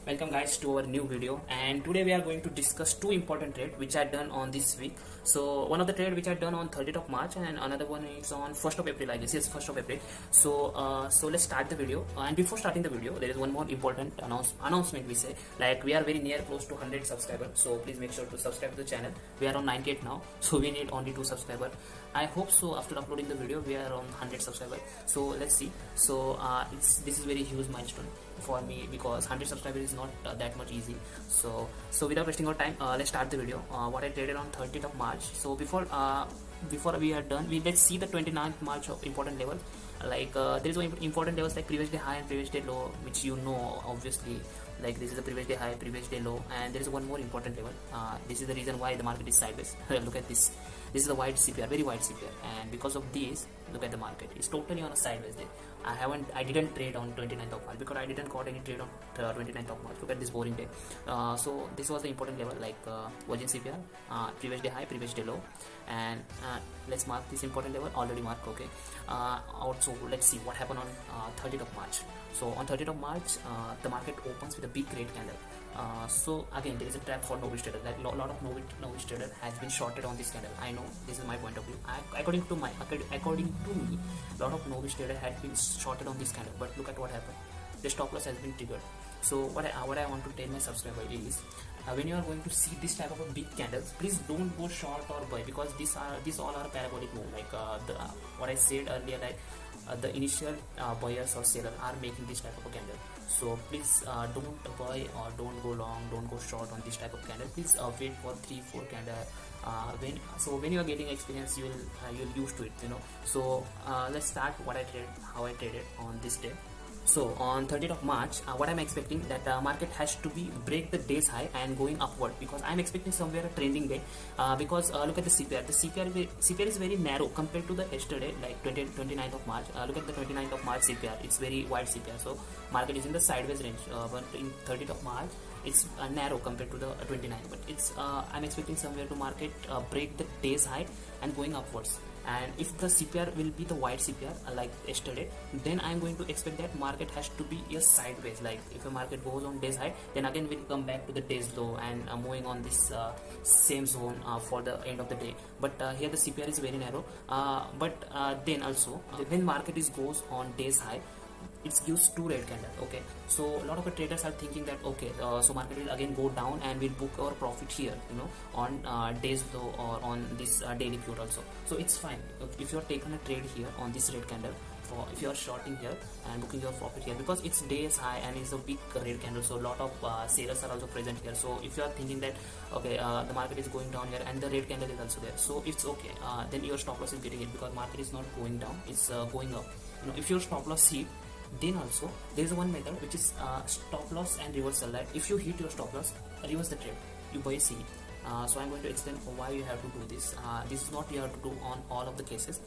Welcome guys to our new video, and today we are going to discuss two important trades which I done on this week. So one of the trade which I done on 30th of March and another one is on 1st of April, I guess. Yes, 1st of April. So let's start the video. And before starting the video, there is one more important announcement we say, like we are very near close to 100 subscribers, so please make sure to subscribe to the channel. We are on 98 now, so we need only 2 subscribers. I hope so after uploading the video we are on 100 subscribers, so let's see. So this is very huge milestone for me because 100 subscribers is not that much easy. So without wasting our time, let's start the video. What I traded on 30th of March. So before we are done, let's see the 29th March of important level. Like there is important levels like previous day high and previous day low, which you know obviously. Like this is the previous day high, previous day low, and there is one more important level. This is the reason why the market is sideways. Look at this. This is the wide CPR, very wide CPR, and because of this, look at the market. It's totally on a sideways day. I didn't trade on 29th of March because I didn't got any trade on 29th of March. Look at this boring day. So this was the important level, like Virgin CPR, previous day high, previous day low, and let's mark this important level. Already marked. Okay. Also, let's see what happened on 30th of March. So on 30th of March, the market opens with a big red candle. So again, there is a trap for novice trader. Like a lot of novice trader has been shorted on this candle. I know, this is my point of view. According to me, a lot of novice trader had been shorted on this candle. But look at what happened. The stop loss has been triggered. So what I want to tell my subscriber is, when you are going to see this type of a big candles, please don't go short or buy, because these all are parabolic move. Like what I said earlier, like the initial buyers or sellers are making this type of a candle. So please don't buy or don't go long, don't go short on this type of candle. Please wait for 3-4 candle. When you are getting experience, you'll used to it, you know. So let's start how I traded on this day. So on 30th of March, what I'm expecting that market has to break the day's high and going upward, because I'm expecting somewhere a trending day. Because look at the CPR. The CPR is very narrow compared to the yesterday, like 29th of March. Look at the 29th of March CPR. It's very wide CPR. So market is in the sideways range. But in 30th of March, it's narrow compared to the 29th. But it's I'm expecting somewhere to market break the day's high and going upwards. And if the CPR will be the wide CPR like yesterday, then I'm going to expect that market has to be a sideways. Like if a market goes on day's high, then again we'll come back to the day's low and moving on this same zone for the end of the day. But here the CPR is very narrow. Then also when market goes on day's high, it gives 2 red candle. Okay, so a lot of the traders are thinking that okay, so market will again go down and we'll book our profit here, you know, on days low or on this daily pure also. So it's fine if you're taking a trade here on this red candle, if you are shorting here and booking your profit here, because it's days high and it's a big red candle. So a lot of sellers are also present here. So if you are thinking that okay, the market is going down here and the red candle is also there, so it's okay. Then your stop loss is getting it, because market is not going down, it's going up. You know, if your stop loss hit, then also there is one method which is stop loss and reversal. That if you hit your stop loss, reverse the trade, you buy C. So I'm going to explain why you have to do this. This is not you have to do on all of the cases.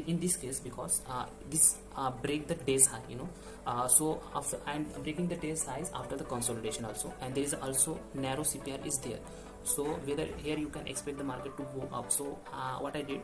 In this case, because this break the day's high, you know. So after I'm breaking the day's highs after the consolidation also, and there is also narrow CPR is there. So whether here you can expect the market to go up. So what I did,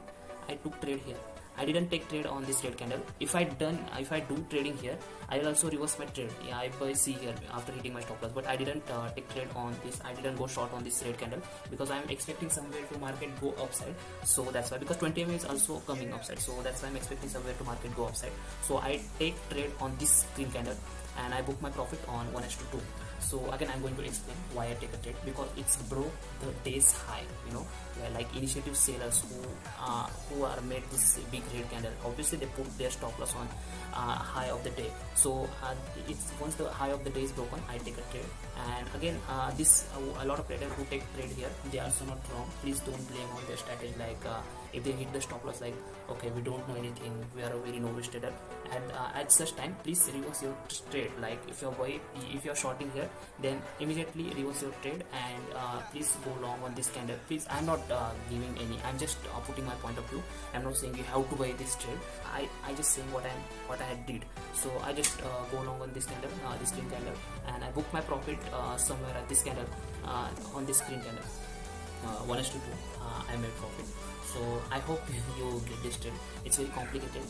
I took trade here. I didn't take trade on this red candle. If I do trading here, I will also reverse my trade. Yeah, I buy C here after hitting my stop loss, but I didn't take trade on this. I didn't go short on this red candle because I'm expecting somewhere to market go upside. So that's why, because 20 MA is also coming upside. So that's why I'm expecting somewhere to market go upside. So I take trade on this green candle and I book my profit on 1:2. So again, I'm going to explain why I take a trade, because it's broke the day's high, you know. Like initiative sellers who are made this big red candle, obviously they put their stop loss on high of the day. So it's once the high of the day is broken, I take a trade. And again, a lot of traders who take trade here, they are also not wrong. Please don't blame on their strategy. Like if they hit the stop loss, like okay, we don't know anything, we are a very novice trader, and at such time, please reverse your trade. Like if you're shorting here, then immediately reverse your trade and please go long on this candle. Please, I'm not giving any, I'm just putting my point of view. I'm not saying you have to buy this trade. I just saying what I did. So I just go long on this candle, this green candle, and I book my profit somewhere at this candle, on this green candle. 1:2, I made profit. So I hope you get this trade. It's very complicated.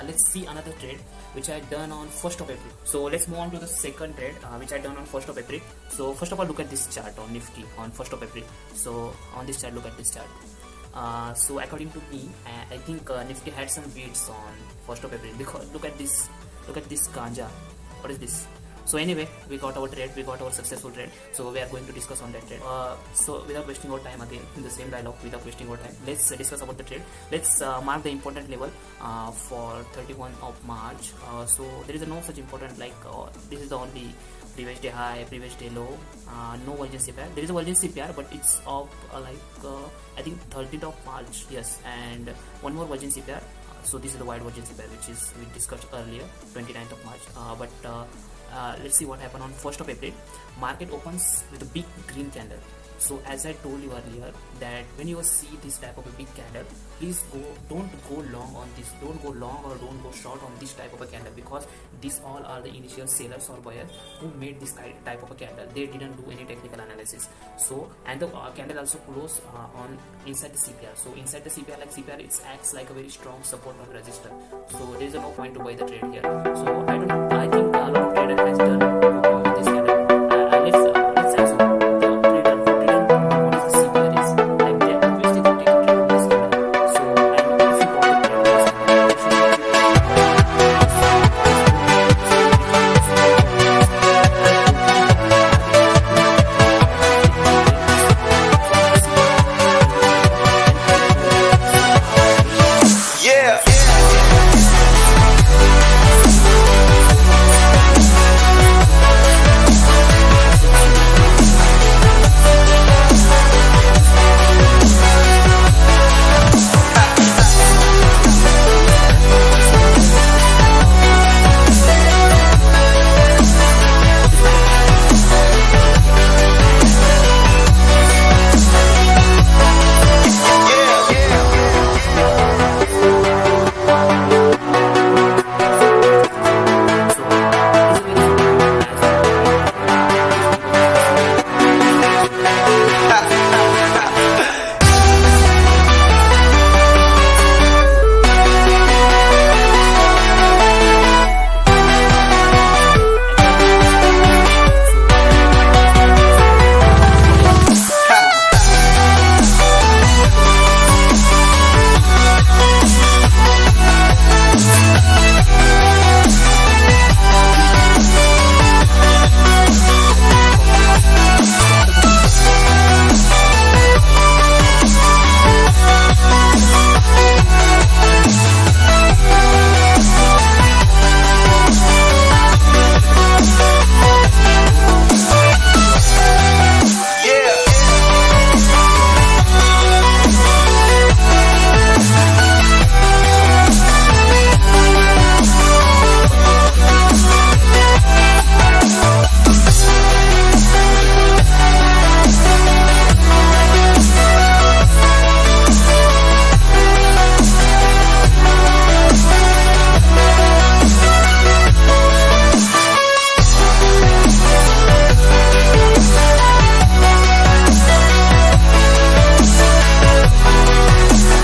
let's see another trade which I done on 1st of April. So let's move on to the second trade which I done on 1st of April. So first of all, look at this chart on Nifty on 1st of April. So on this chart, look at this chart. So according to me, I think Nifty had some beats on 1st of April, because look at this ganja. What is this? So anyway, we got our trade, we got our successful trade. So we are going to discuss on that trade. So without wasting our time, again in the same dialogue, without wasting our time, let's discuss about the trade. Let's mark the important level for 31 of March. So there is no such important, like this is the only previous day high, previous day low, no Virgin CPR. There is a Virgin CPR, but it's of I think 13th of March, yes, and one more Virgin CPR. So this is the wide Virgin CPR, which is we discussed earlier, 29th of March. Let's see what happened on 1st of April. Market opens with a big green candle. So as I told you earlier, that when you see this type of a big candle, please don't go long on this, don't go long or don't go short on this type of a candle, because these all are the initial sellers or buyers who made this type of a candle. They didn't do any technical analysis. So, and the candle also closed on inside the CPR. So inside the CPR, like CPR, it acts like a very strong support or resistor. So there is no point to buy the trade here. So I think a lot of trader has done